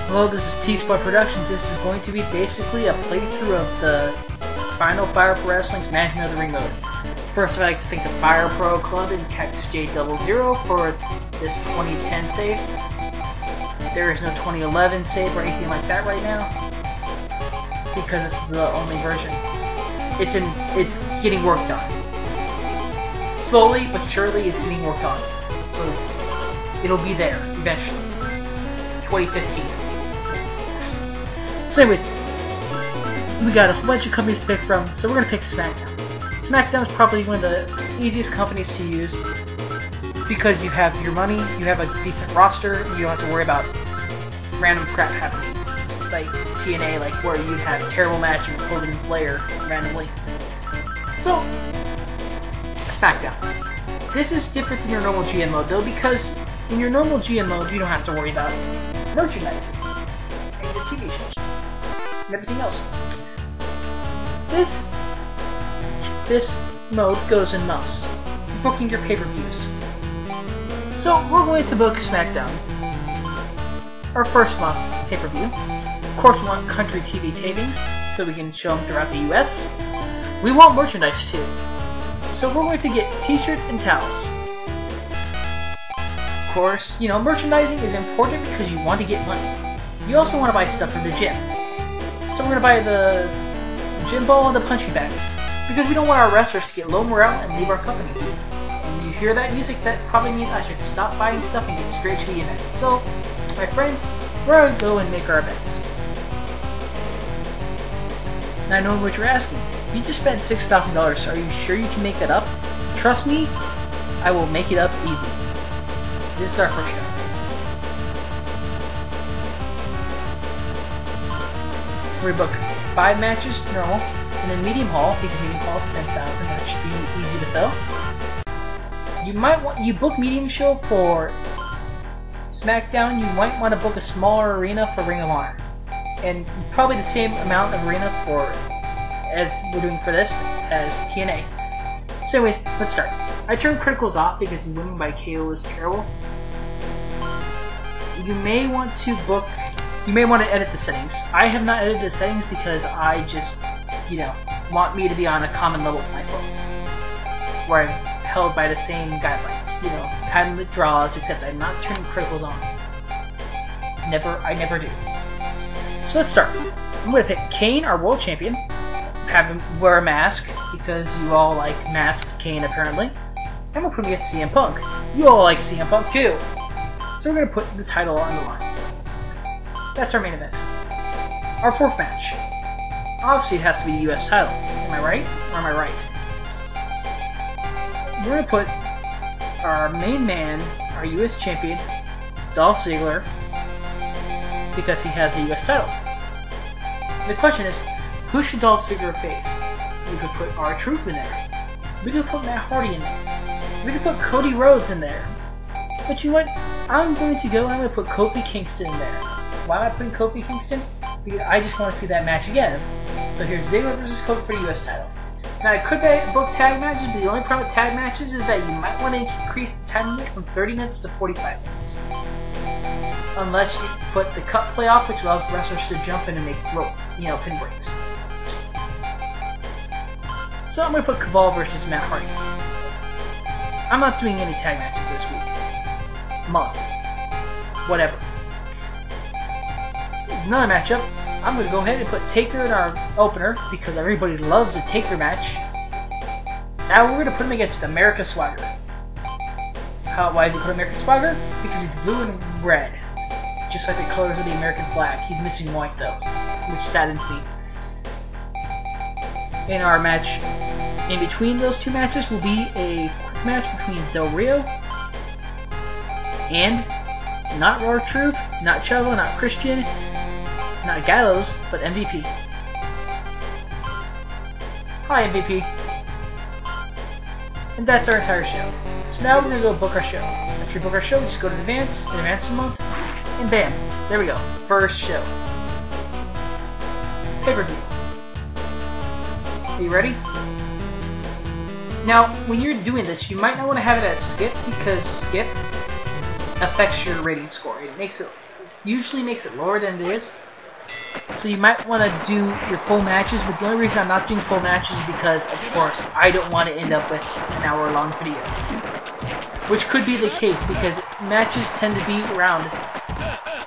Hello, this is T-Spot Productions. This is going to be basically a playthrough of the final Fire Pro Wrestling's Management of the Ring mode. First, I'd like to thank the Fire Pro Club and Cactus J00 for this 2010 save. There is no 2011 save or anything like that right now, because it's the only version. It's getting worked on. Slowly but surely, it's getting worked on. So it'll be there eventually. 2015. So anyways, we got a whole bunch of companies to pick from, so we're going to pick SmackDown. SmackDown is probably one of the easiest companies to use because you have your money, you have a decent roster, and you don't have to worry about random crap happening. Like TNA, like where you have a terrible match and holding player randomly. So, SmackDown. This is different than your normal GM mode though, because in your normal GM mode you don't have to worry about merchandising and your TV shows and everything else. This mode goes in months, booking your pay-per-views. So we're going to book SmackDown, our first month pay-per-view. Of course we want country TV tapings, so we can show them throughout the US. We want merchandise too, so we're going to get t-shirts and towels. Of course, you know, merchandising is important because you want to get money. You also want to buy stuff from the gym. So we're going to buy the gym ball and the punching bag, because we don't want our wrestlers to get low morale and leave our company. When you hear that music, that probably means I should stop buying stuff and get straight to the event. So, my friends, we're going to go and make our events. Now I know what you're asking. You just spent $6,000, are you sure you can make that up? Trust me, I will make it up easy. This is our first show. We book 5 matches, normal, and then medium haul, because medium haul is 10,000, that should be easy to fill. You might want, you book medium show for SmackDown, you might want to book a smaller arena for Ring of Honor. And probably the same amount of arena for, as we're doing for this, as TNA. So anyways, let's start. I turned criticals off because winning by KO is terrible. You may want to book, you may want to edit the settings. I have not edited the settings because I just, you know, want me to be on a common level with my folks, where I'm held by the same guidelines, you know, time limit draws, except I'm not turning criticals on. I never do. So let's start. I'm going to pick Kane, our world champion, have him wear a mask, because you all like masked Kane apparently, and we'll put him against CM Punk. You all like CM Punk too. So we're going to put the title on the line. That's our main event. Our fourth match. Obviously it has to be the US title. Am I right? Or am I right? We're going to put our main man, our US champion, Dolph Ziggler, because he has the US title. The question is, who should Dolph Ziggler face? We could put R-Truth in there. We could put Matt Hardy in there. We could put Cody Rhodes in there. But you know what? I'm going to put Kofi Kingston in there. Why am I putting Kofi Kingston? Because I just want to see that match again. So here's Ziggler versus Kofi for the US title. Now I could book tag matches, but the only problem with tag matches is that you might want to increase the time limit from 30 minutes to 45 minutes. Unless you put the cup playoff, which allows wrestlers to jump in and make rope, you know, pin breaks. So I'm going to put Caval versus Matt Hardy. I'm not doing any tag matches this week. Month. Whatever. Another matchup. I'm going to go ahead and put Taker in our opener, because everybody loves a Taker match. Now we're going to put him against America Swagger. Why is he put America Swagger? Because he's blue and red. Just like the colors of the American flag. He's missing white though, which saddens me. In our match, in between those two matches, will be a quick match between Del Rio and not R-Truth, not Chavo, not Christian, not Gallows, but MVP. Hi MVP. And that's our entire show. So now we're going to go book our show. After we book our show, we just go to advance a month, and bam, there we go, first show. Pay-per-view. Are you ready? Now, when you're doing this, you might not want to have it at skip, because skip affects your rating score. It makes it usually makes it lower than it is. So you might want to do your full matches, but the only reason I'm not doing full matches is because, of course, I don't want to end up with an hour-long video. Which could be the case, because matches tend to be around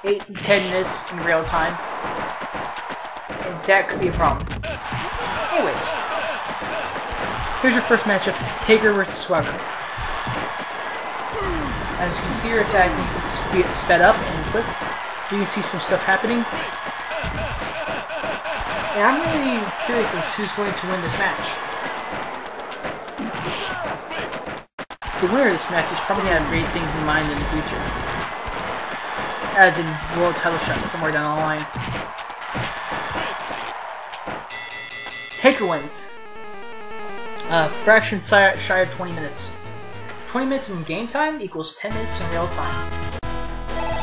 8 to 10 minutes in real time. And that could be a problem. Anyways, here's your first matchup, Taker versus Swagger. As you can see, your attack is sped up and quick. You can see some stuff happening. And I'm really curious as to who's going to win this match. The winner of this match is probably going to have great things in mind in the future. As in world title shot somewhere down the line. Taker wins. Fraction shy of 20 minutes. 20 minutes in game time equals 10 minutes in real time.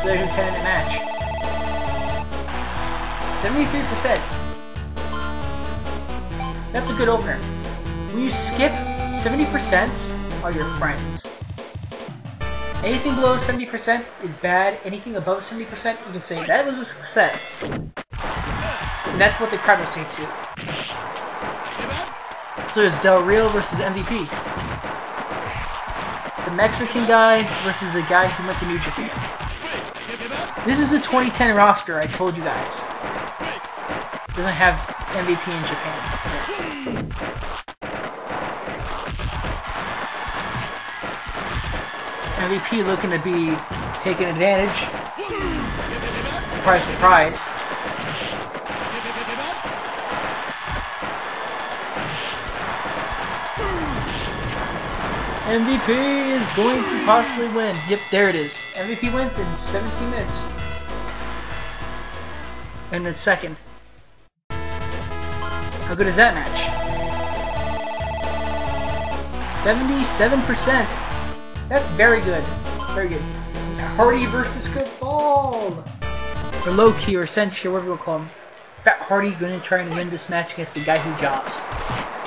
So there's your 10-minute match. 73%. That's a good opener. When you skip, 70% are your friends. Anything below 70% is bad. Anything above 70%, you can say that was a success. And that's what the crowd will say too. So there's Del Rio versus MVP. The Mexican guy versus the guy who went to New Japan. This is the 2010 roster I told you guys. It doesn't have MVP in Japan. MVP looking to be taking advantage. Surprise, surprise. MVP is going to possibly win. Yep, there it is. MVP wins in 17 minutes. And then second. How good is that match? 77%. That's very good. Very good. Hardy versus Cabal. Or Low-Key or Sentry, whatever you want to call him. Fat Hardy going to try and win this match against the guy who jobs.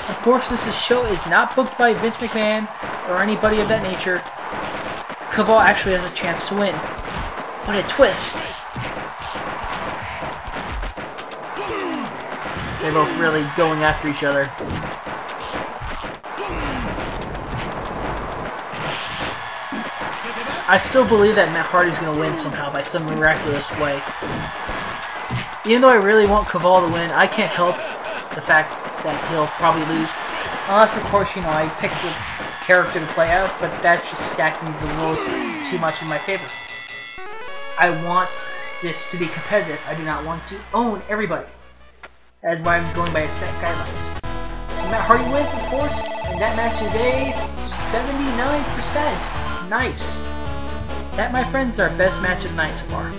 Of course, this show is not booked by Vince McMahon or anybody of that nature. Cabal actually has a chance to win. What a twist! They're both really going after each other. I still believe that Matt Hardy's going to win somehow by some miraculous way. Even though I really want Cabal to win, I can't help the fact that he'll probably lose. Unless, of course, you know, I picked the character to play out, but that's just stacking the rules too much in my favor. I want this to be competitive. I do not want to own everybody. That is why I'm going by a set guidelines. So Matt Hardy wins, of course, and that match is a 79%. Nice. That, my friends, is our best match of the night so far.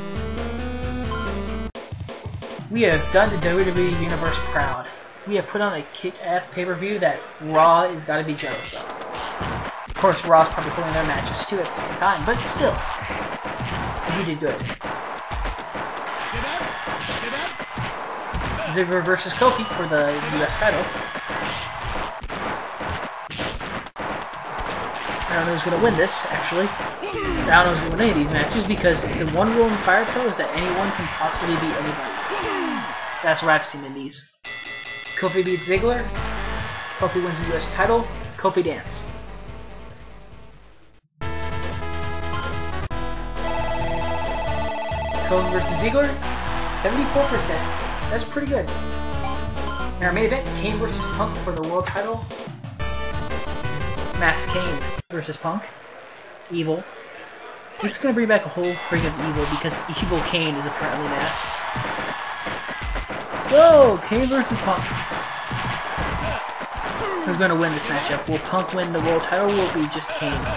We have done the WWE Universe proud. We have put on a kick-ass pay-per-view that Raw is gotta be jealous of. Of course, Raw's probably pulling their matches too at the same time, but still, we did good. Ziggler versus Kofi for the US title. I don't know who's gonna win this, actually. I don't know who's gonna win any of these matches because the one rule in Fire Pro is that anyone can possibly beat anybody. That's what I've seen in these. Kofi beats Ziggler. Kofi wins the US title. Kofi dance. Kofi versus Ziggler. 74%. That's pretty good. In our main event, Kane versus Punk for the world title. MASKED Kane versus Punk. Evil. This is going to bring back a whole ring of evil because Evil Kane is apparently masked. So, Kane versus Punk. Who's going to win this matchup? Will Punk win the world title or will it be just Kane's?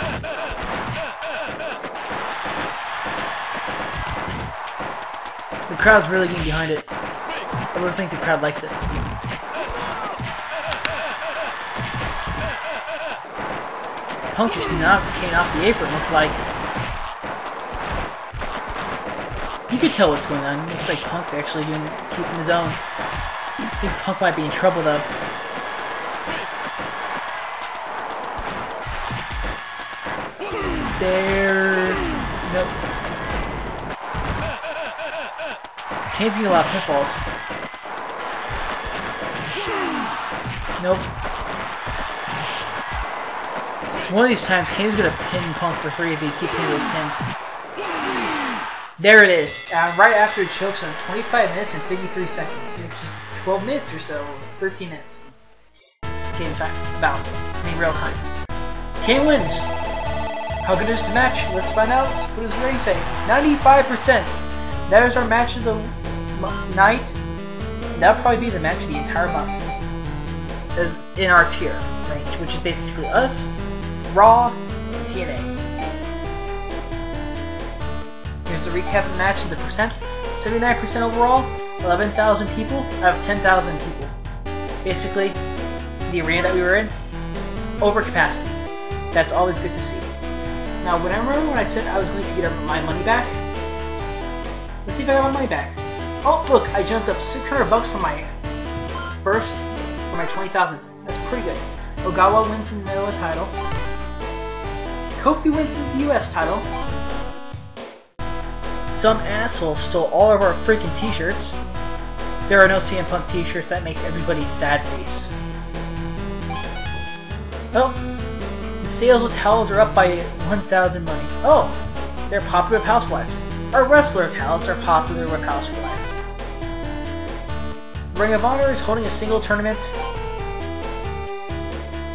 The crowd's really getting behind it. I really think the crowd likes it. Punk just knocked Kane off the apron, looked like. You could tell what's going on. It looks like Punk's actually keeping his own. I think Punk might be in trouble though. There. Nope. Kane's getting a lot of pinfalls. Nope. One of these times, Kane's gonna pin Punk for 3 if he keeps hitting those pins. There it is. Right after it chokes on 25 minutes and 53 seconds, which is 12 minutes or so, 13 minutes. Game time, real time. Kane wins. How good is the match? Let's find out. What does the rating say? 95%. That is our match of the night. That'll probably be the match of the entire month. As in our tier range, which is basically us, Raw, and TNA. Here's the recap of the match of the percent. 79% overall, 11,000 people out of 10,000 people. Basically, the arena that we were in, over capacity. That's always good to see. Now, when I remember when I said I was going to get my money back, let's see if I got my money back. Oh, look, I jumped up $600 from my first, for my 20,000. That's pretty good. Ogawa wins in the middle of the title. Kofi wins the US title. Some asshole stole all of our freaking t-shirts. There are no CM Punk t-shirts. That makes everybody sad face. Oh, the sales of towels are up by 1,000 money. Oh, they're popular with housewives. Our wrestler towels are popular with housewives. Ring of Honor is holding a single tournament.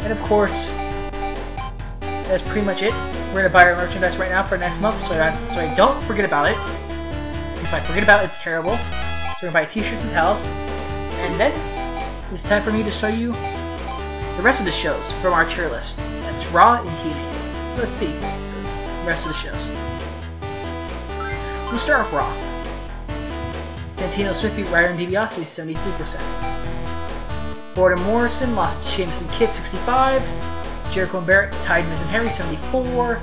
And of course, that's pretty much it. We're gonna buy our merchandise right now for next month, so I don't forget about it. Because if I forget about it, it's terrible. So we're gonna buy t-shirts and towels. And then, it's time for me to show you the rest of the shows from our tier list. That's Raw and TNA's. So let's see the rest of the shows. We'll start with Raw. Santino Smith beat Ryder and DiBiase 73%. Ford and Morrison lost to Sheamus and Kidd 65. Jericho and Barrett tied Miz and Harry 74.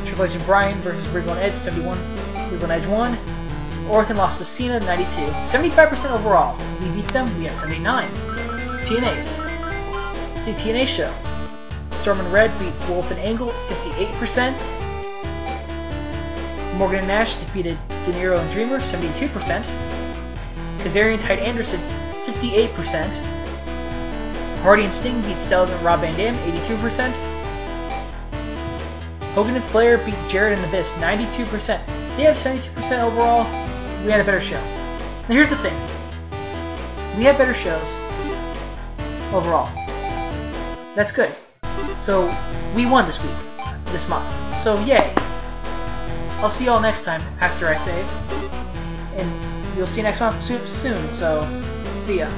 Triple H and Bryan versus Regal and Edge 71. Regal and Edge won. Orton lost to Cena 92. 75% overall. We beat them, we have 79. TNA's. Let's see TNA show. Storm and Red beat Wolf and Angle 58%. Morgan and Nash defeated De Niro and Dreamer 72%. Kazarian tied Anderson 58%. Hardy and Sting beat Styles and Rob Van Dam 82%. Hogan and Flair beat Jarrett and Abyss 92%. They have 72% overall. We had a better show. Now here's the thing. We had better shows overall. That's good. So we won this week, this month. So yay. I'll see y'all next time after I save. And you'll see next month soon, so see ya.